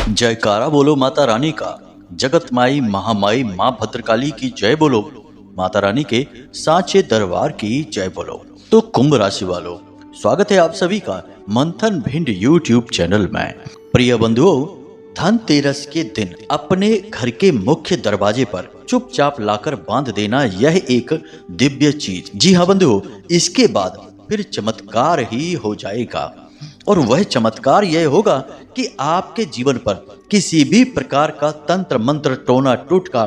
जयकारा बोलो माता रानी का। जगत माई महामाई माँ भद्रकाली की जय बोलो। माता रानी के साचे दरबार की जय बोलो। तो कुंभ राशि वालों, स्वागत है आप सभी का मंथन भिंड यूट्यूब चैनल में। प्रिय बंधुओं, धनतेरस के दिन अपने घर के मुख्य दरवाजे पर चुपचाप लाकर बांध देना यह एक दिव्य चीज। जी हाँ बंधुओं, इसके बाद फिर चमत्कार ही हो जाएगा। और वह चमत्कार यह होगा कि आपके जीवन पर किसी भी प्रकार का तंत्र मंत्र, टोना टोटका,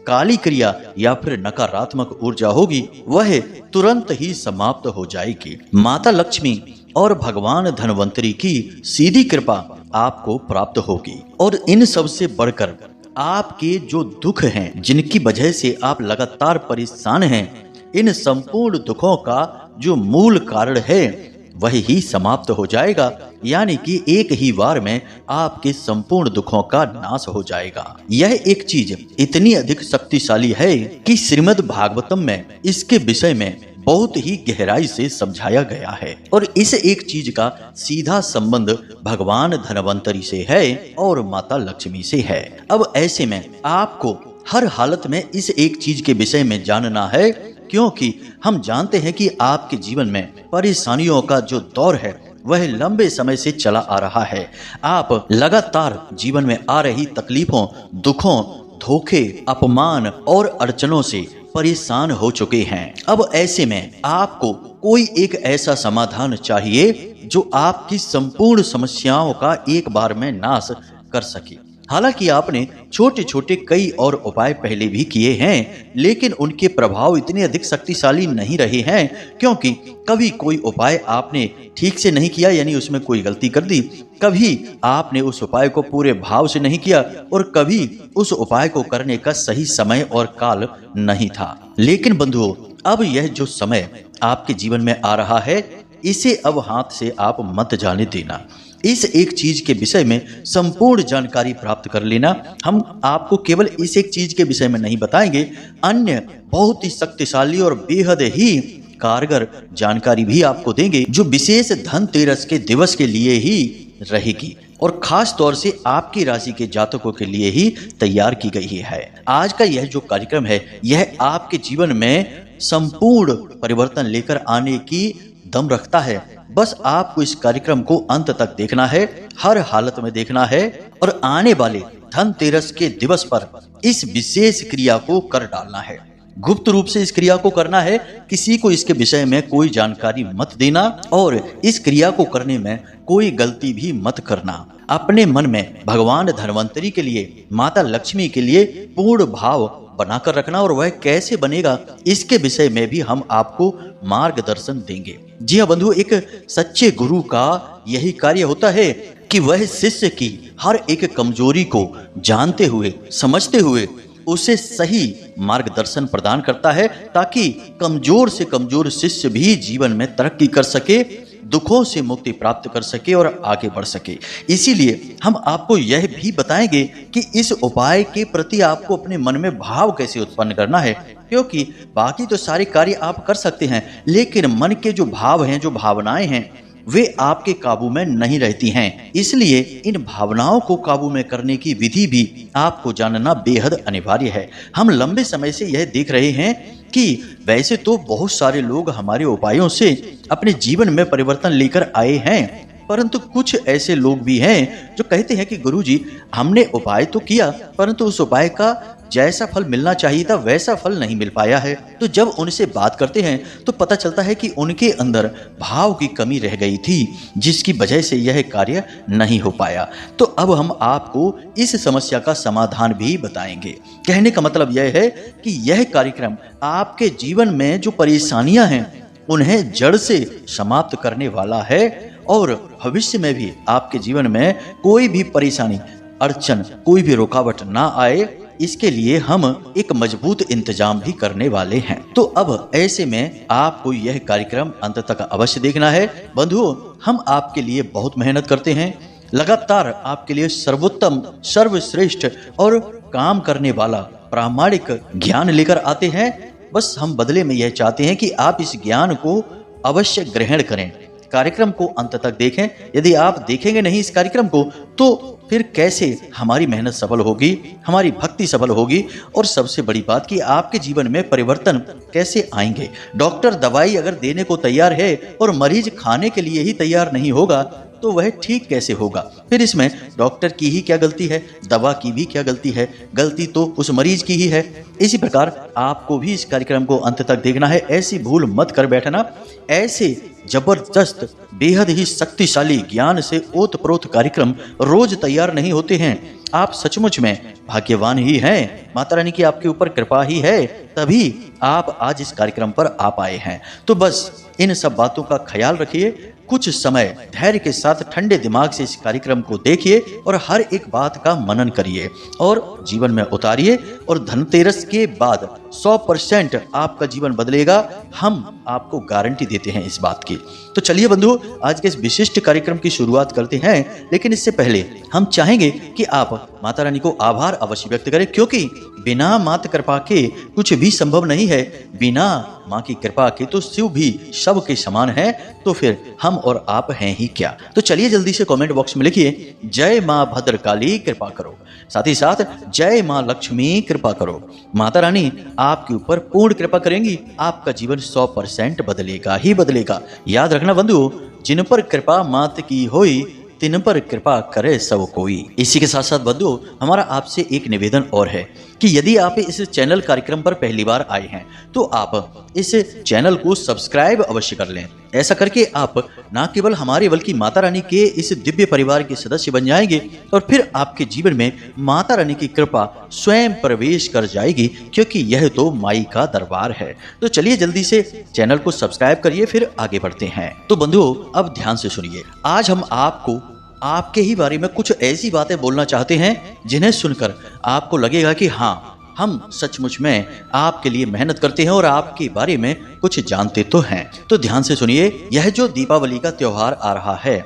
काली क्रिया या फिर नकारात्मक ऊर्जा होगी, वह तुरंत ही समाप्त हो जाएगी। माता लक्ष्मी और भगवान धनवंतरी की सीधी कृपा आपको प्राप्त होगी। और इन सब से बढ़कर आपके जो दुख हैं, जिनकी वजह से आप लगातार परेशान हैं, इन संपूर्ण दुखों का जो मूल कारण है वही ही समाप्त हो जाएगा। यानी कि एक ही बार में आपके संपूर्ण दुखों का नाश हो जाएगा। यह एक चीज इतनी अधिक शक्तिशाली है कि श्रीमद् भागवतम में इसके विषय में बहुत ही गहराई से समझाया गया है। और इस एक चीज का सीधा संबंध भगवान धनवंतरी से है और माता लक्ष्मी से है। अब ऐसे में आपको हर हालत में इस एक चीज के विषय में जानना है, क्योंकि हम जानते हैं कि आपके जीवन में परेशानियों का जो दौर है वह लंबे समय से चला आ रहा है। आप लगातार जीवन में आ रही तकलीफों, दुखों, धोखे, अपमान और अड़चनों से परेशान हो चुके हैं। अब ऐसे में आपको कोई एक ऐसा समाधान चाहिए जो आपकी संपूर्ण समस्याओं का एक बार में नाश कर सके। हालांकि आपने छोटे छोटे कई और उपाय पहले भी किए हैं, लेकिन उनके प्रभाव इतने अधिक शक्तिशाली नहीं रहे हैं, क्योंकि कभी कोई उपाय आपने ठीक से नहीं किया, यानी उसमें कोई गलती कर दी, कभी आपने उस उपाय को पूरे भाव से नहीं किया और कभी उस उपाय को करने का सही समय और काल नहीं था। लेकिन बंधुओं, अब यह जो समय आपके जीवन में आ रहा है, इसे अब हाथ से आप मत जाने देना। इस एक चीज के विषय में संपूर्ण जानकारी प्राप्त कर लेना। हम आपको केवल इस एक चीज के विषय में नहीं बताएंगे, अन्य बहुत ही शक्तिशाली और बेहद ही कारगर जानकारी भी आपको देंगे, जो विशेष धनतेरस के दिवस के लिए ही रहेगी और खास तौर से आपकी राशि के जातकों के लिए ही तैयार की गई है। आज का यह जो कार्यक्रम है, यह आपके जीवन में संपूर्ण परिवर्तन लेकर आने की दम रखता है। बस आपको इस कार्यक्रम को अंत तक देखना है, हर हालत में देखना है और आने वाले धनतेरस के दिवस पर इस विशेष क्रिया को कर डालना है। गुप्त रूप से इस क्रिया को करना है, किसी को इसके विषय में कोई जानकारी मत देना और इस क्रिया को करने में कोई गलती भी मत करना। अपने मन में भगवान धनवंतरी के लिए, माता लक्ष्मी के लिए पूर्ण भाव बनाकर रखना और वह कैसे बनेगा, इसके विषय में भी हम आपको मार्गदर्शन देंगे। जी हाँ बंधु, एक सच्चे गुरु का यही कार्य होता है कि वह शिष्य की हर एक कमजोरी को जानते हुए, समझते हुए उसे सही मार्गदर्शन प्रदान करता है, ताकि कमजोर से कमजोर शिष्य भी जीवन में तरक्की कर सके, दुखों से मुक्ति प्राप्त कर सके और आगे बढ़ सके। इसीलिए हम आपको यह भी बताएंगे कि इस उपाय के प्रति आपको अपने मन में भाव कैसे उत्पन्न करना है, क्योंकि बाकी तो सारे कार्य आप कर सकते हैं, लेकिन मन के जो भाव हैं, जो भावनाएं हैं, वे आपके काबू में नहीं रहती हैं। इसलिए इन भावनाओं को काबू में करने की विधि भी आपको जानना बेहद अनिवार्य है। हम लंबे समय से यह देख रहे हैं कि वैसे तो बहुत सारे लोग हमारे उपायों से अपने जीवन में परिवर्तन लेकर आए हैं, परंतु कुछ ऐसे लोग भी हैं जो कहते हैं कि गुरुजी, हमने उपाय तो किया, परंतु उस उपाय का जैसा फल मिलना चाहिए था वैसा फल नहीं मिल पाया है। तो जब उनसे बात करते हैं तो पता चलता है कि उनके अंदर भाव की कमी रह गई थी, जिसकी वजह से यह कार्य नहीं हो पाया। तो अब हम आपको इस समस्या का समाधान भी बताएंगे। कहने का मतलब यह है कि यह कार्यक्रम आपके जीवन में जो परेशानियां हैं उन्हें जड़ से समाप्त करने वाला है और भविष्य में भी आपके जीवन में कोई भी परेशानी, अड़चन, कोई भी रुकावट ना आए, इसके लिए हम एक मजबूत इंतजाम भी करने वाले हैं। तो अब ऐसे में आपको यह कार्यक्रम अंत तक अवश्य देखना है। बंधुओं, हम आपके लिए बहुत मेहनत करते हैं, लगातार आपके लिए सर्वोत्तम, सर्वश्रेष्ठ और काम करने वाला प्रामाणिक ज्ञान लेकर आते हैं। बस हम बदले में यह चाहते हैं कि आप इस ज्ञान को अवश्य ग्रहण करें, कार्यक्रम को अंत तक देखें। यदि आप देखेंगे नहीं इस कार्यक्रम को तो फिर कैसे हमारी मेहनत सफल होगी, हमारी भक्ति सफल होगी, और सबसे बड़ी बात कि आपके जीवन में परिवर्तन कैसे आएंगे। डॉक्टर दवाई अगर देने को तैयार है और मरीज खाने के लिए ही तैयार नहीं होगा तो वह ठीक कैसे होगा। फिर इसमें डॉक्टर की ही क्या गलती है, दवा की भी क्या गलती है, गलती तो उस मरीज की ही है। इसी प्रकार आपको भी इस कार्यक्रम को अंत तक देखना है। ऐसी भूल मत कर बैठना। ऐसे जबरदस्त बेहद ही शक्तिशाली ज्ञान से ओतप्रोत कार्यक्रम रोज तैयार नहीं होते हैं। आप सचमुच में भाग्यवान ही हैं, माता रानी की आपके ऊपर कृपा ही है, तभी आप आज इस कार्यक्रम पर आ पाए हैं। तो बस इन सब बातों का ख्याल रखिए, कुछ समय धैर्य के साथ ठंडे दिमाग से इस कार्यक्रम को देखिए और हर एक बात का मनन करिए और जीवन में उतारिए, और धनतेरस के बाद 100% आपका जीवन बदलेगा। हम आपको गारंटी देते हैं इस बात की। तो चलिए बंधु, आज के इस विशिष्ट कार्यक्रम की शुरुआत करते हैं, लेकिन इससे पहले हम चाहेंगे कि आप माता रानी को आभार अवश्य व्यक्त करें, क्योंकि बिना माता कृपा के कुछ भी संभव नहीं है। बिना माँ की कृपा के तो शिव भी शव के समान है, तो फिर हम और आप हैं ही क्या। तो चलिए जल्दी से कमेंट बॉक्स में लिखिए, जय माँ भद्रकाली कृपा करो, साथ ही साथ जय माँ लक्ष्मी कृपा करो। माता रानी आपके ऊपर पूर्ण कृपा करेंगी, आपका जीवन 100% बदलेगा ही बदलेगा। याद रखना बंधु, जिन पर कृपा मात की होई, तिन पर कृपा करे सब कोई। इसी के साथ साथ बंधु, हमारा आपसे एक निवेदन और है कि यदि आप इस चैनल कार्यक्रम पर पहली बार आए हैं तो आप इस चैनल को सब्सक्राइब अवश्य कर लें। ऐसा करके आप न केवल हमारे बल्कि माता रानी के इस दिव्य परिवार के सदस्य बन जाएंगे, और फिर आपके जीवन में माता रानी की कृपा स्वयं प्रवेश कर जाएगी, क्योंकि यह तो माई का दरबार है। तो चलिए जल्दी से चैनल को सब्सक्राइब करिए, फिर आगे बढ़ते हैं। तो बंधुओं, अब ध्यान से सुनिए। आज हम आपको आपके ही बारे में कुछ ऐसी बातें बोलना चाहते हैं जिन्हें सुनकर आपको लगेगा कि हाँ, हम सचमुच में आपके लिए मेहनत करते हैं और आपके बारे में कुछ जानते तो हैं। तो ध्यान से सुनिए। यह जो दीपावली का त्योहार आ रहा है,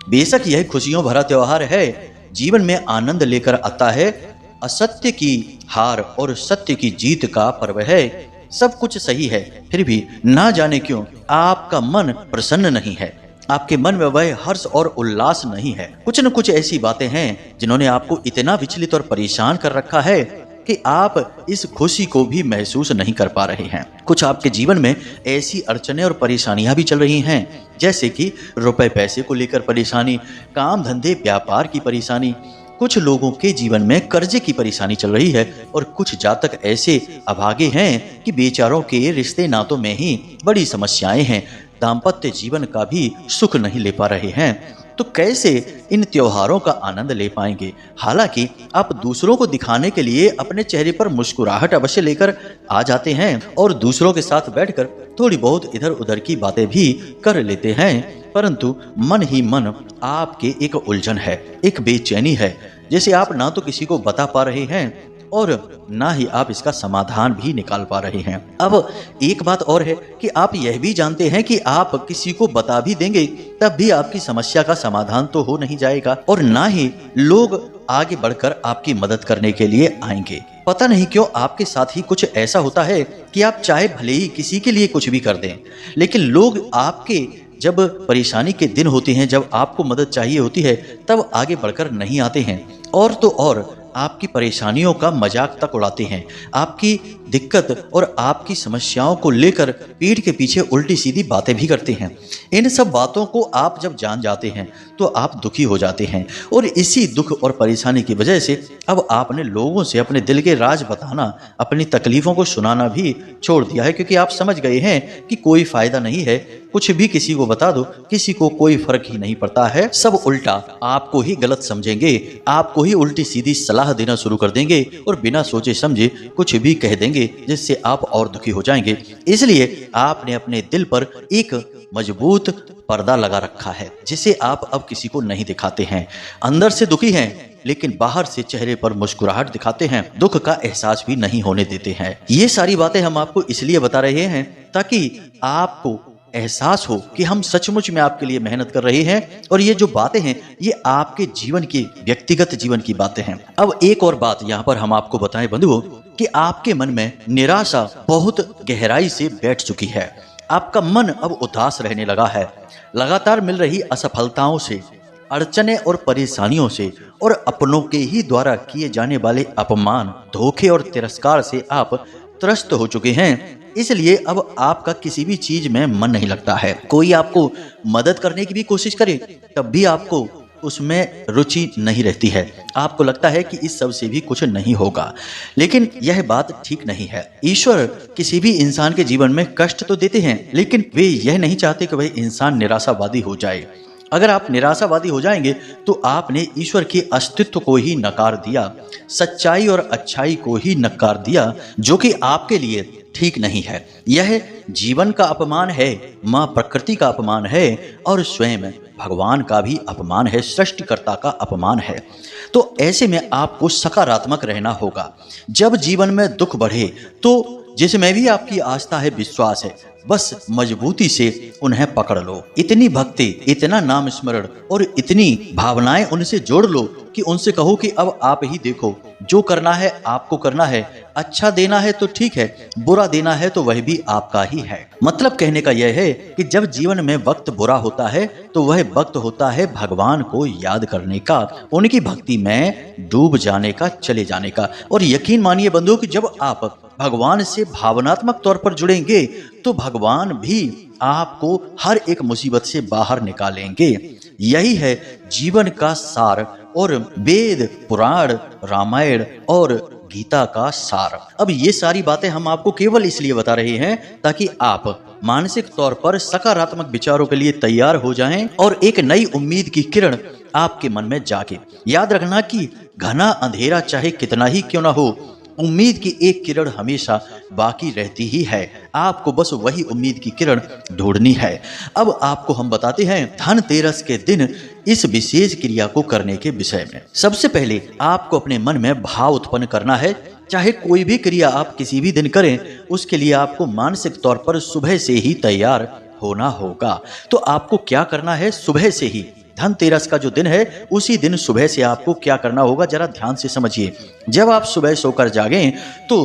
बेशक यह खुशियों भरा त्योहार है, जीवन में आनंद लेकर आता है, असत्य की हार और सत्य की जीत का पर्व है। सब कुछ सही है, फिर भी ना जाने क्यों आपका मन प्रसन्न नहीं है, आपके मन में वह हर्ष और उल्लास नहीं है। कुछ न कुछ ऐसी बातें हैं जिन्होंने आपको इतना विचलित और परेशान कर रखा है कि आप इस खुशी को भी महसूस नहीं कर पा रहे हैं। कुछ आपके जीवन में ऐसी अड़चनें और परेशानियां भी चल रही हैं, जैसे कि रुपए पैसे को लेकर परेशानी, काम धंधे व्यापार की परेशानी, कुछ लोगों के जीवन में कर्जे की परेशानी चल रही है, और कुछ जातक ऐसे अभागे हैं कि बेचारों के रिश्ते नातों में ही बड़ी समस्याएं हैं, दाम्पत्य जीवन का भी सुख नहीं ले पा रहे हैं। तो कैसे इन त्योहारों का आनंद ले पाएंगे। हालांकि आप दूसरों को दिखाने के लिए अपने चेहरे पर मुस्कुराहट अवश्य लेकर आ जाते हैं और दूसरों के साथ बैठकर थोड़ी बहुत इधर उधर की बातें भी कर लेते हैं, परंतु मन ही मन आपके एक उलझन है, एक बेचैनी है, जैसे आप ना तो किसी को बता पा रहे हैं और ना ही आप इसका समाधान भी निकाल पा रहे हैं। अब एक बात और है कि आप यह भी जानते हैं कि आप किसी को बता भी देंगे तब भी आपकी समस्या का समाधान तो हो नहीं जाएगा, और ना ही लोग आगे बढ़कर आपकी मदद करने के लिए आएंगे। पता नहीं क्यों आपके साथ ही कुछ ऐसा होता है कि आप चाहे भले ही किसी के लिए कुछ भी कर दें, लेकिन लोग आपके जब परेशानी के दिन होते हैं, जब आपको मदद चाहिए होती है, तब आगे बढ़कर नहीं आते हैं, और तो और आपकी परेशानियों का मजाक तक उड़ाते हैं। आपकी दिक्कत और आपकी समस्याओं को लेकर पीठ के पीछे उल्टी सीधी बातें भी करते हैं। इन सब बातों को आप जब जान जाते हैं तो आप दुखी हो जाते हैं, और इसी दुख और परेशानी की वजह से अब आपने लोगों से अपने दिल के राज बताना, अपनी तकलीफों को सुनाना भी छोड़ दिया है, क्योंकि आप समझ गए हैं कि कोई फायदा नहीं है, कुछ भी किसी को बता दो, किसी को कोई फर्क ही नहीं पड़ता है, सब उल्टा आपको ही गलत समझेंगे, आपको ही उल्टी सीधी सलाह देना शुरू कर देंगे और बिना सोचे समझे कुछ भी कह देंगे, जिससे आप और दुखी हो जाएंगे। इसलिए आपने अपने दिल पर एक मजबूत पर्दा लगा रखा है, जिसे आप अब किसी को नहीं दिखाते हैं। अंदर से दुखी हैं, लेकिन बाहर से चेहरे पर मुस्कुराहट दिखाते हैं, दुख का एहसास भी नहीं होने देते हैं। ये सारी बातें हम आपको इसलिए बता रहे हैं ताकि आपको एहसास हो कि हम सचमुच में आपके लिए मेहनत कर रहे हैं, और ये जो बातें हैं ये आपके जीवन की, व्यक्तिगत जीवन की बातें हैं। अब एक और बात यहाँ पर हम आपको बताएं बंधुओं कि आपके मन में निराशा बहुत गहराई से बैठ चुकी है। आपका मन अब उदास रहने लगा है। लगातार मिल रही असफलताओं से, अड़चने और परेशानियों से और अपनों के ही द्वारा किए जाने वाले अपमान, धोखे और तिरस्कार से आप त्रस्त हो चुके हैं। इसलिए अब आपका किसी भी चीज में मन नहीं लगता है। कोई आपको मदद करने की भी कोशिश करे तब भी आपको उसमें रुचि नहीं रहती है। आपको लगता है कि इस सब से भी कुछ नहीं होगा। लेकिन यह बात ठीक नहीं है। ईश्वर किसी भी इंसान के जीवन में कष्ट तो देते हैं, लेकिन वे यह नहीं चाहते कि वह इंसान निराशावादी हो जाए। अगर आप निराशावादी हो जाएंगे तो आपने ईश्वर के अस्तित्व को ही नकार दिया, सच्चाई और अच्छाई को ही नकार दिया, जो कि आपके लिए ठीक नहीं है। यह जीवन का अपमान है, माँ प्रकृति का अपमान है और स्वयं भगवान का भी अपमान है, सृष्टिकर्ता का अपमान है। तो ऐसे में आपको सकारात्मक रहना होगा। जब जीवन में दुख बढ़े तो जिसमें भी आपकी आस्था है, विश्वास है, बस मजबूती से उन्हें पकड़ लो। इतनी भक्ति, इतना नाम स्मरण और इतनी भावनाएं उनसे जोड़ लो कि उनसे कहो कि अब आप ही देखो, जो करना है आपको करना है। अच्छा देना है तो ठीक है, बुरा देना है तो वह भी आपका ही है। मतलब कहने का यह है कि जब जीवन में वक्त बुरा होता है तो वह वक्त होता है भगवान को याद करने का, उनकी भक्ति में डूब जाने का, चले जाने का। और यकीन मानिए बंधु कि जब आप भगवान से भावनात्मक तौर पर जुड़ेंगे तो भगवान भी आपको हर एक मुसीबत से बाहर निकालेंगे। यही है जीवन का सार और वेद, पुराण, रामायण और गीता का सार। अब ये सारी बातें हम आपको केवल इसलिए बता रहे हैं ताकि आप मानसिक तौर पर सकारात्मक विचारों के लिए तैयार हो जाएं और एक नई उम्मीद की किरण आपके मन में जागे। याद रखना कि घना अंधेरा चाहे कितना ही क्यों ना हो, उम्मीद की एक किरण हमेशा बाकी रहती ही है। आपको बस वही उम्मीद की किरण ढूंढनी है। अब आपको हम बताते हैं धनतेरस के दिन इस विशेष क्रिया को करने के विषय में। सबसे पहले आपको अपने मन में भाव उत्पन्न करना है। चाहे कोई भी क्रिया आप किसी भी दिन करें, उसके लिए आपको मानसिक तौर पर सुबह से ही तैयार होना होगा। तो आपको क्या करना है, सुबह से ही, धनतेरस का जो दिन है उसी दिन सुबह से आपको क्या करना होगा, जरा ध्यान से समझिए। जब आप सुबह सोकर जागें तो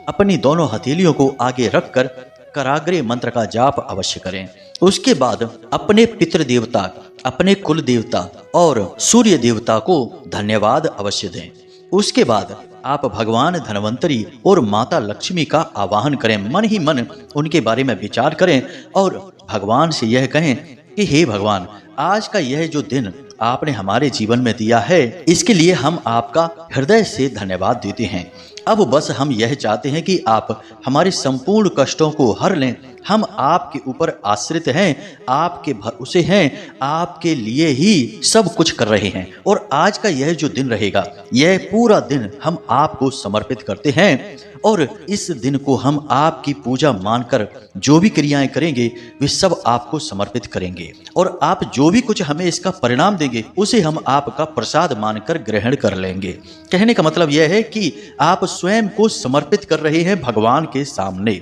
अपनी दोनों हथेलियों को आगे रखकर कराग्रे मंत्र का जाप अवश्य करें। उसके बाद अपने पितृ देवता, अपने कुल देवता और सूर्य देवता को धन्यवाद अवश्य दें। उसके बाद आप भगवान धनवंतरी और माता लक्ष्मी का आवाहन करें। मन ही मन उनके बारे में विचार करें और भगवान से यह कहें कि हे भगवान, आज का यह जो दिन आपने हमारे जीवन में दिया है, इसके लिए हम आपका हृदय से धन्यवाद देते हैं। अब बस हम यह चाहते हैं कि आप हमारे संपूर्ण कष्टों को हर लें। हम आपके ऊपर आश्रित हैं, आपके भरोसे हैं, आपके लिए ही सब कुछ कर रहे हैं। और आज का यह जो दिन रहेगा, यह पूरा दिन हम आपको समर्पित करते हैं और इस दिन को हम आपकी पूजा मानकर जो भी क्रियाएं करेंगे वे सब आपको समर्पित करेंगे। और आप जो भी कुछ हमें इसका परिणाम देंगे उसे हम आपका प्रसाद मानकर ग्रहण कर लेंगे। कहने का मतलब यह है कि आप स्वयं को समर्पित कर रहे हैं भगवान के सामने।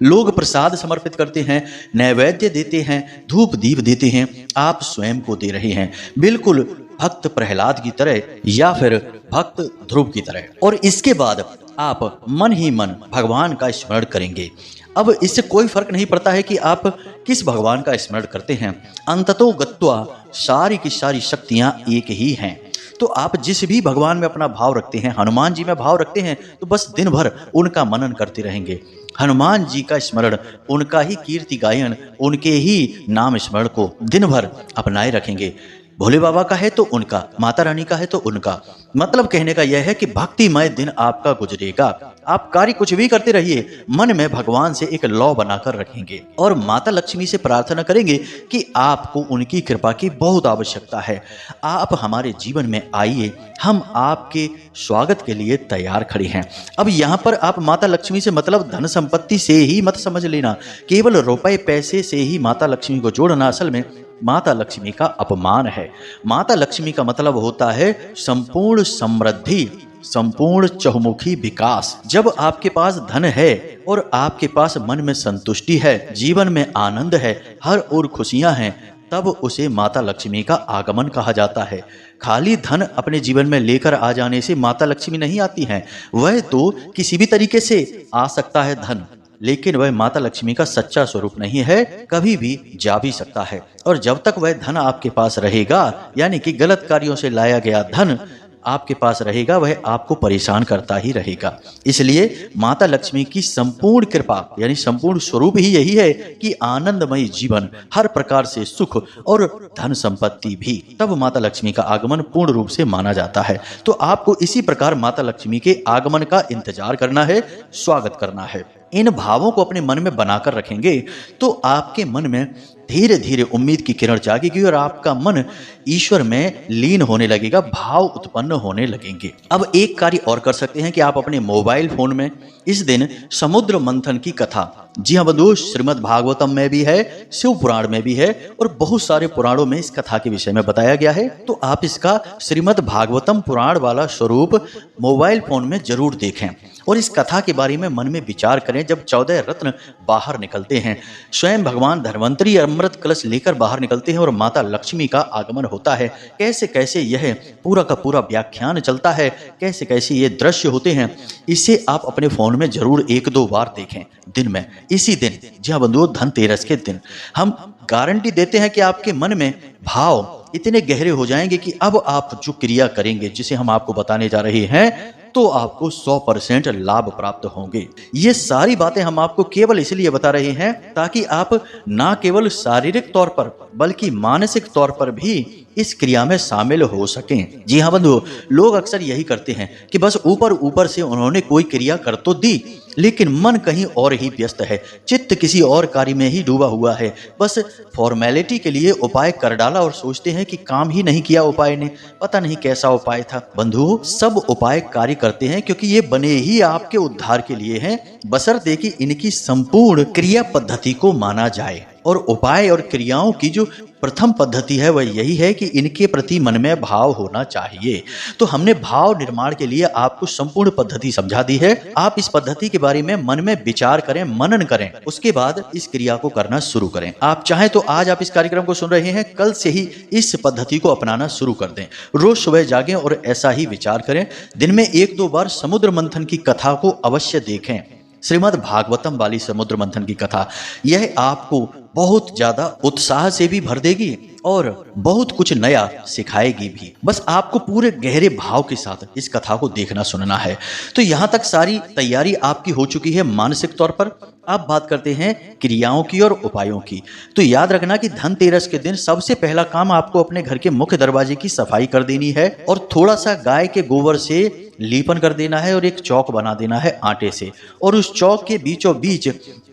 लोग प्रसाद समर्पित करते हैं, नैवेद्य देते हैं, धूप दीप देते हैं, आप स्वयं को दे रहे हैं, बिल्कुल भक्त प्रहलाद की तरह या फिर भक्त ध्रुव की तरह। और इसके बाद आप मन ही मन भगवान का स्मरण करेंगे। अब इससे कोई फर्क नहीं पड़ता है कि आप किस भगवान का स्मरण करते हैं, अंततो गत्वा सारी की सारी शक्तियां एक ही हैं। तो आप जिस भी भगवान में अपना भाव रखते हैं, हनुमान जी में भाव रखते हैं, तो बस दिन भर उनका मनन करते रहेंगे। हनुमान जी का स्मरण, उनका ही कीर्ति गायन, उनके ही नाम स्मरण को दिन भर अपनाए रखेंगे। भोले बाबा का है तो उनका, माता रानी का है तो उनका। मतलब कहने का यह है कि भक्तिमय दिन आपका गुजरेगा। आप कार्य कुछ भी करते रहिए, मन में भगवान से एक लौ बनाकर रखेंगे और माता लक्ष्मी से प्रार्थना करेंगे कि आपको उनकी कृपा की बहुत आवश्यकता है। आप हमारे जीवन में आइए, हम आपके स्वागत के लिए तैयार खड़े हैं। अब यहाँ पर आप माता लक्ष्मी से मतलब धन संपत्ति से ही मत समझ लेना, केवल रुपए पैसे से ही माता लक्ष्मी को जोड़ना असल में माता लक्ष्मी का अपमान है। माता लक्ष्मी का मतलब होता है संपूर्ण समृद्धि, संपूर्ण चहुमुखी विकास। जब आपके पास धन है और आपके पास मन में संतुष्टि है, जीवन में आनंद है, हर ओर खुशियां हैं, तब उसे माता लक्ष्मी का आगमन कहा जाता है। खाली धन अपने जीवन में लेकर आ जाने से माता लक्ष्मी नहीं आती हैं। वह तो किसी भी तरीके से आ सकता है धन, लेकिन वह माता लक्ष्मी का सच्चा स्वरूप नहीं है, कभी भी जा भी सकता है। और जब तक वह धन आपके पास रहेगा, यानी कि गलत कार्यों से लाया गया धन आपके पास रहेगा, वह आपको परेशान करता ही रहेगा। इसलिए माता लक्ष्मी की संपूर्ण कृपा यानी संपूर्ण स्वरूप ही यही है कि आनंदमय जीवन, हर प्रकार से सुख और धन संपत्ति भी, तब माता लक्ष्मी का आगमन पूर्ण रूप से माना जाता है। तो आपको इसी प्रकार माता लक्ष्मी के आगमन का इंतजार करना है, स्वागत करना है। इन भावों को अपने मन में बनाकर रखेंगे तो आपके मन में धीरे धीरे उम्मीद की किरण जागेगी और आपका मन ईश्वर में लीन होने लगेगा, भाव उत्पन्न होने लगेंगे। अब एक कार्य और कर सकते हैं कि आप अपने मोबाइल फोन में इस दिन समुद्र मंथन की कथा, जी हाँ बंधुओं, श्रीमद् भागवतम में भी है, शिव पुराण में भी है और बहुत सारे पुराणों में इस कथा के विषय में बताया गया है। तो आप इसका श्रीमद् भागवतम पुराण वाला स्वरूप मोबाइल फोन में जरूर देखें और इस कथा के बारे में मन में विचार करें। जब 14 रत्न बाहर निकलते हैं, स्वयं भगवान धन्वंतरी अमृत कलश लेकर बाहर निकलते हैं और माता लक्ष्मी का आगमन होता है, कैसे कैसे यह पूरा का पूरा व्याख्यान चलता है, कैसे कैसे ये दृश्य होते हैं, इसे आप अपने फोन में जरूर 1-2 बार देखें दिन में। इसी दिन, जी हाँ बंधुओं, धनतेरस के दिन हम गारंटी देते हैं कि आपके मन में भाव इतने गहरे हो जाएंगे कि अब आप जो क्रिया करेंगे, जिसे हम आपको बताने जा रहे हैं, तो आपको 100% लाभ प्राप्त होंगे। ये सारी बातें हम आपको केवल इसलिए बता रहे हैं ताकि आप ना केवल शारीरिक तौर पर बल्कि मानसिक तौर पर भी इस क्रिया में शामिल हो सकें। जी हाँ बंधुओं, लोग अक्सर यही करते हैं कि बस ऊपर ऊपर से उन्होंने कोई क्रिया कर तो दी, लेकिन मन कहीं और ही व्यस्त है, चित्त किसी और कार्य में ही डूबा हुआ है। बस फॉर्मेलिटी के लिए उपाय कर डाला और सोचते हैं कि काम ही नहीं किया उपाय ने, पता नहीं कैसा उपाय था। बंधुओं, सब उपाय कार्य करते हैं क्योंकि ये बने ही आपके उद्धार के लिए हैं, बशर्ते कि इनकी संपूर्ण क्रिया पद्धति को माना जाए। और उपाय और क्रियाओं की जो प्रथम पद्धति है वह यही है कि इनके प्रति मन में भाव होना चाहिए। तो हमने भाव निर्माण के लिए आपको संपूर्ण पद्धति समझा दी है। आप इस पद्धति के बारे में मन में विचार करें, मनन करें, उसके बाद इस क्रिया को करना शुरू करें। आप चाहें तो आज आप इस कार्यक्रम को सुन रहे हैं, कल से ही इस पद्धति को अपनाना शुरू कर दें। रोज सुबह जागें और ऐसा ही विचार करें। दिन में 1-2 बार समुद्र मंथन की कथा को अवश्य देखें। श्रीमद् भागवतम वाली समुद्र मंथन की कथा, यह आपको बहुत ज्यादा उत्साह से भी भर देगी और बहुत कुछ नया सिखाएगी भी। बस आपको पूरे गहरे भाव के साथ इस कथा को देखना सुनना है। तो यहाँ तक सारी तैयारी आपकी हो चुकी है मानसिक तौर पर। अब बात करते हैं क्रियाओं की और उपायों की। तो याद रखना कि धनतेरस के दिन सबसे पहला काम आपको अपने घर के मुख्य दरवाजे की सफाई कर देनी है और थोड़ा सा गाय के गोबर से लीपन कर देना है और एक चौक बना देना है आटे से, और उस चौक के बीचों बीच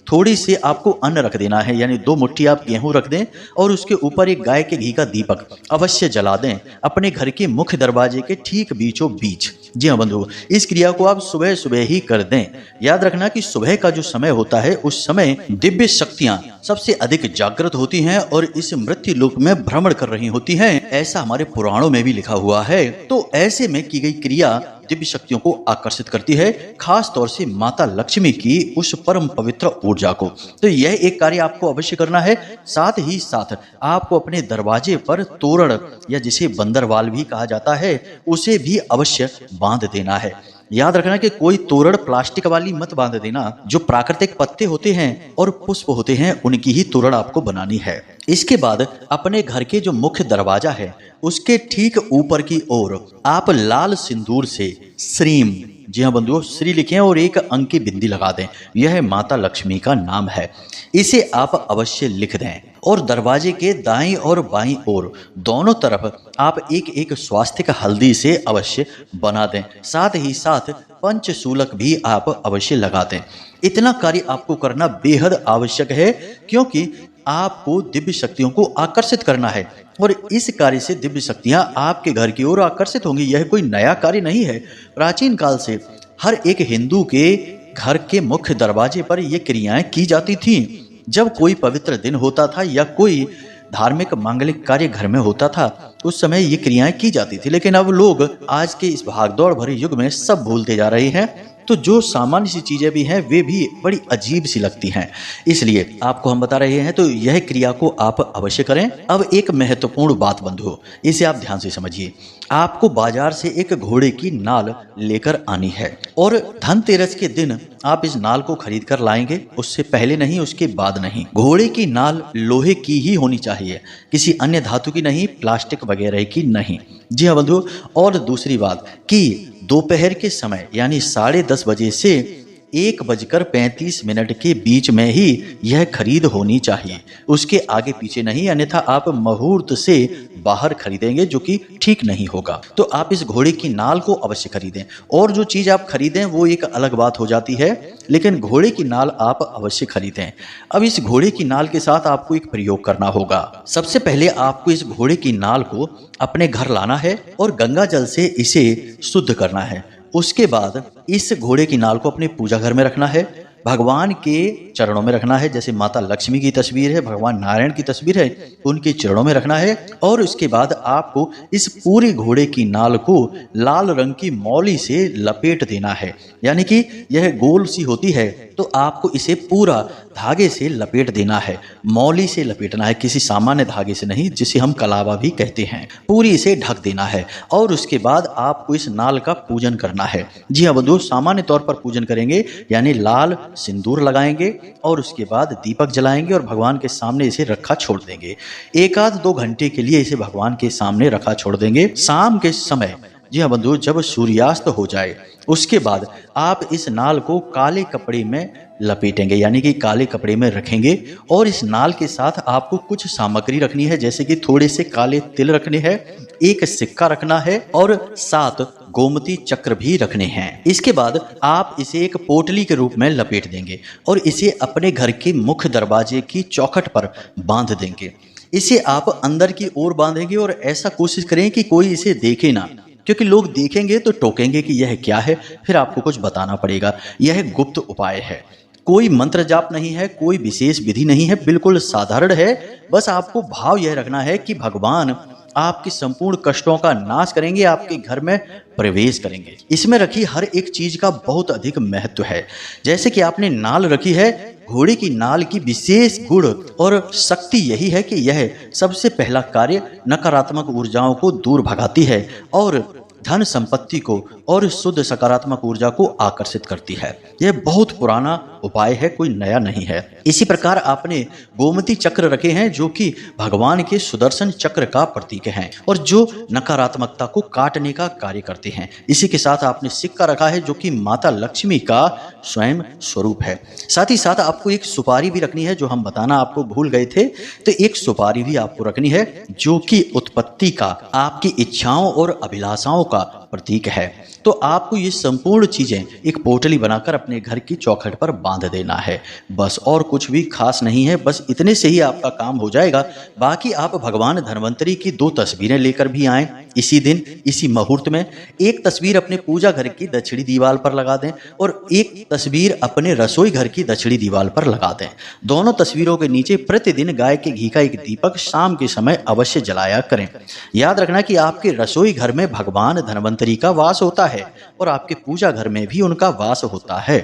थोड़ी सी आपको अन्न रख देना है, यानी 2 मुट्ठी आप गेहूं रख दें और उसके ऊपर एक गाय के घी का दीपक अवश्य जला दें अपने घर के मुख्य दरवाजे के ठीक बीचों बीच। जी हाँ बंधु, इस क्रिया को आप सुबह सुबह ही कर दें। याद रखना कि सुबह का जो समय होता है उस समय दिव्य शक्तियां सबसे अधिक जागृत होती हैं और इस मृत्यु लोक में भ्रमण कर रही होती हैं, ऐसा हमारे पुराणों में भी लिखा हुआ है। तो ऐसे में की गई क्रिया दिव्य शक्तियों को आकर्षित करती है, खास तौर से माता लक्ष्मी की उस परम पवित्र ऊर्जा को। तो यह एक कार्य आपको अवश्य करना है। साथ ही साथ आपको अपने दरवाजे पर तोरण, या जिसे बंदरवाल भी कहा जाता है, उसे भी अवश्य बांध देना है। याद रखना कि कोई तोरण प्लास्टिक वाली मत बांध देना। जो प्राकृतिक पत्ते होते हैं और पुष्प होते हैं उनकी ही तोरण आपको बनानी है। इसके बाद अपने घर के जो मुख्य दरवाजा है उसके ठीक ऊपर की ओर आप लाल सिंदूर से श्रीम, जी हाँ बंधुओं, श्री लिखें और एक अंक की बिंदी लगा दें। यह माता लक्ष्मी का नाम है, इसे आप अवश्य लिख दें और दरवाजे के दाईं और बाईं ओर दोनों तरफ आप एक एक स्वास्तिक हल्दी से अवश्य बना दें। साथ ही साथ पंचशूलक भी आप अवश्य लगा दें। इतना कार्य आपको करना बेहद आवश्यक है क्योंकि आपको दिव्य शक्तियों को आकर्षित करना है और इस कार्य से दिव्य शक्तियां आपके घर की ओर आकर्षित होंगी। यह कोई नया कार्य नहीं है। प्राचीन काल से हर एक हिंदू के घर के मुख्य दरवाजे पर ये क्रियाएं की जाती थीं। जब कोई पवित्र दिन होता था या कोई धार्मिक मांगलिक कार्य घर में होता था उस समय ये क्रियाएं की जाती थी। लेकिन अब लोग आज के इस भागदौड़ भरे युग में सब भूलते जा रहे हैं। तो जो सामान्य सी चीज़ें भी हैं वे भी बड़ी अजीब सी लगती हैं। इसलिए आपको हम बता रहे हैं, तो यह क्रिया को आप अवश्य करें। अब एक महत्वपूर्ण बात बंधुओं, इसे आप ध्यान से समझिए। आपको बाजार से एक घोड़े की नाल लेकर आनी है और धनतेरस के दिन आप इस नाल को खरीद कर लाएंगे, उससे पहले नहीं, उसके बाद नहीं। घोड़े की नाल लोहे की ही होनी चाहिए, किसी अन्य धातु की नहीं, प्लास्टिक वगैरह की नहीं। जी हाँ बंधुओं, और दूसरी बात कि दोपहर के समय यानी 10:30 बजे से 1:35 के बीच में ही यह खरीद होनी चाहिए, उसके आगे पीछे नहीं, अन्यथा आप मुहूर्त से बाहर खरीदेंगे जो कि ठीक नहीं होगा। तो आप इस घोड़े की नाल को अवश्य खरीदें, और जो चीज़ आप खरीदें वो एक अलग बात हो जाती है, लेकिन घोड़े की नाल आप अवश्य खरीदें। अब इस घोड़े की नाल के साथ आपको एक प्रयोग करना होगा। सबसे पहले आपको इस घोड़े की नाल को अपने घर लाना है और गंगा जल से इसे शुद्ध करना है। उसके बाद इस घोड़े की नाल को अपने पूजा घर में रखना है, भगवान के चरणों में रखना है। जैसे माता लक्ष्मी की तस्वीर है, भगवान नारायण की तस्वीर है, उनके चरणों में रखना है। और उसके बाद आपको इस पूरे घोड़े की नाल को लाल रंग की मौली से लपेट देना है, यानी कि यह गोल सी होती है, तो आपको इसे पूरा धागे से लपेट देना है। मौली से लपेटना है, किसी सामान्य धागे से नहीं, जिसे हम कलावा भी कहते हैं। पूरी इसे ढक देना है और उसके बाद आपको इस नाल का पूजन करना है। जी हाँ बंधुओं, सामान्य तौर पर पूजन करेंगे, यानी लाल सिंदूर लगाएंगे और उसके बाद दीपक जलाएंगे और भगवान के सामने इसे रखा छोड़ देंगे। 1-2 घंटे के लिए इसे भगवान के सामने रखा छोड़ देंगे। शाम के समय, जी हाँ बंधुओं, जब सूर्यास्त हो जाए उसके बाद आप इस नाल को काले कपड़े में लपेटेंगे, यानी कि काले कपड़े में रखेंगे। और इस नाल के साथ आपको कुछ सामग्री रखनी है, जैसे कि थोड़े से काले तिल रखने हैं, एक सिक्का रखना है और 7 गोमती चक्र भी रखने हैं। इसके बाद आप इसे एक पोटली के रूप में लपेट देंगे और इसे अपने घर के मुख्य दरवाजे की चौखट पर बांध देंगे। इसे आप अंदर की ओर बांधेंगे और ऐसा कोशिश करें कि कोई इसे देखे ना, क्योंकि लोग देखेंगे तो टोकेंगे कि यह क्या है, फिर आपको कुछ बताना पड़ेगा। यह गुप्त उपाय है, कोई मंत्र जाप नहीं है, कोई विशेष विधि नहीं है, बिल्कुल साधारण है। बस आपको भाव यह रखना है कि भगवान आपके संपूर्ण कष्टों का नाश करेंगे, आपके घर में प्रवेश करेंगे। इसमें रखी हर एक चीज का बहुत अधिक महत्व है। जैसे कि आपने नाल रखी है, घोड़े की नाल की विशेष गुण और शक्ति यही है कि यह सबसे पहला कार्य नकारात्मक ऊर्जाओं को दूर भगाती है और धन संपत्ति को और शुद्ध सकारात्मक ऊर्जा को आकर्षित करती है। यह बहुत पुराना उपाय है, कोई नया नहीं है। इसी प्रकार आपने गोमती चक्र रखे हैं जो कि भगवान के सुदर्शन चक्र का प्रतीक हैं और जो नकारात्मकता को काटने का कार्य करते हैं। इसी के साथ आपने सिक्का रखा है जो कि माता लक्ष्मी का स्वयं स्वरूप है। साथ ही साथ आपको एक सुपारी भी रखनी है, जो हम बताना आपको भूल गए थे। तो एक सुपारी भी आपको रखनी है जो कि उत्पत्ति का, आपकी इच्छाओं और अभिलाषाओं का प्रतीक है। तो आपको ये संपूर्ण चीजें एक पोटली बनाकर अपने घर की चौखट पर बांध देना है, बस। और कुछ भी खास नहीं है, बस इतने से ही आपका काम हो जाएगा। बाकी आप भगवान धन्वंतरी की 2 तस्वीरें लेकर भी आएं इसी दिन, इसी मुहूर्त में। एक तस्वीर अपने पूजा घर की दक्षिणी दीवार पर लगा दें और एक तस्वीर अपने रसोई घर की दक्षिणी दीवार पर लगा दें। दोनों तस्वीरों के नीचे प्रतिदिन गाय के घी का एक दीपक शाम के समय अवश्य जलाया करें। याद रखना कि आपके रसोई घर में भगवान धन्वंतरी का वास होता है और आपके पूजा घर में भी उनका वास होता है।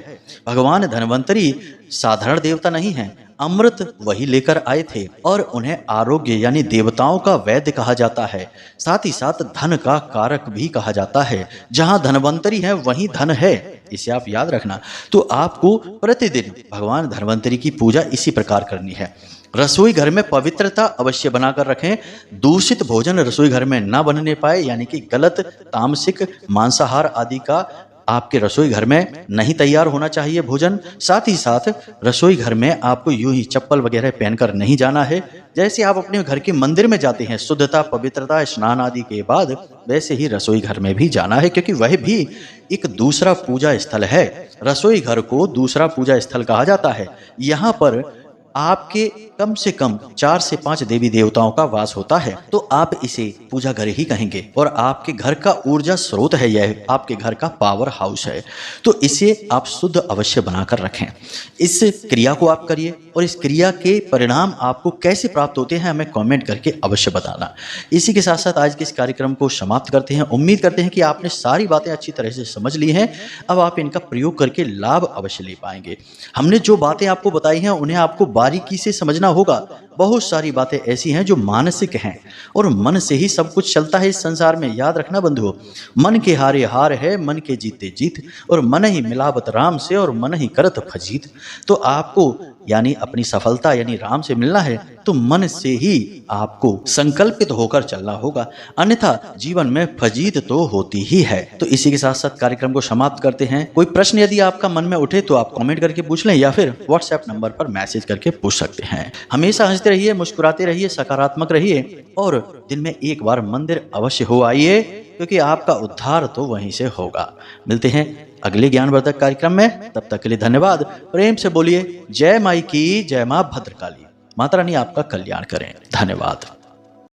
भगवान धन्वंतरी साधारण देवता नहीं है, अमृत वही लेकर आए थे और उन्हें आरोग्य यानी देवताओं का वैद्य कहा जाता है। साथ ही साथ धन का कारक भी कहा जाता है। जहां धन्वंतरी है वहीं धन है, इसे आप याद रखना। तो आपको प्रतिदिन भगवान धन्वंतरी की पूजा इसी प्रकार करनी है। रसोई घर में पवित्रता अवश्य बनाकर रखें। दूषित भोजन रसोई घर में ना बनने पाए, यानी कि गलत, तामसिक, मांसाहार आदि का आपके रसोई घर में नहीं तैयार होना चाहिए भोजन। साथ ही साथ रसोई घर में आपको यूं ही चप्पल वगैरह पहनकर नहीं जाना है। जैसे आप अपने घर के मंदिर में जाते हैं शुद्धता, पवित्रता, स्नान आदि के बाद, वैसे ही रसोई घर में भी जाना है, क्योंकि वह भी एक दूसरा पूजा स्थल है। रसोई घर को दूसरा पूजा स्थल कहा जाता है। यहाँ पर आपके कम से कम 4 से 5 देवी देवताओं का वास होता है, तो आप इसे पूजा घर ही कहेंगे और आपके घर का ऊर्जा स्रोत है, यह आपके घर का पावर हाउस है। तो इसे आप शुद्ध अवश्य बनाकर रखें। इस क्रिया को आप करिए और इस क्रिया के परिणाम आपको कैसे प्राप्त होते हैं हमें कमेंट करके अवश्य बताना। इसी के साथ साथ आज के इस कार्यक्रम को समाप्त करते हैं। उम्मीद करते हैं कि आपने सारी बातें अच्छी तरह से समझ ली हैं। अब आप इनका प्रयोग करके लाभ अवश्य ले पाएंगे। हमने जो बातें आपको बताई हैं उन्हें आपको बारीकी से समझना होगा। बहुत सारी बातें ऐसी हैं जो मानसिक हैं और मन से ही सब कुछ चलता है इस संसार में। याद रखना बंधुओं, मन के हारे हार है, मन के जीते जीत, और मन ही मिलावत राम से और मन ही करत फजीत। तो आपको यानी अपनी सफलता यानी राम से मिलना है तो मन से ही आपको संकल्पित होकर चलना होगा, अन्यथा जीवन में फजीत तो होती ही है। तो इसी के साथ साथ कार्यक्रम को समाप्त करते हैं। कोई प्रश्न यदि आपका मन में उठे तो आप कमेंट करके पूछ लें या फिर व्हाट्सएप नंबर पर मैसेज करके पूछ सकते हैं। हमेशा हंसते रहिए, मुस्कुराते रहिए, सकारात्मक रहिए और दिन में एक बार मंदिर अवश्य हो आइए, क्योंकि आपका उद्धार तो वहीं से होगा। मिलते हैं अगले ज्ञानवर्धक कार्यक्रम में, तब तक के लिए धन्यवाद। प्रेम से बोलिए जय माई की जय, मां भद्रकाली। माता रानी आपका कल्याण करें। धन्यवाद।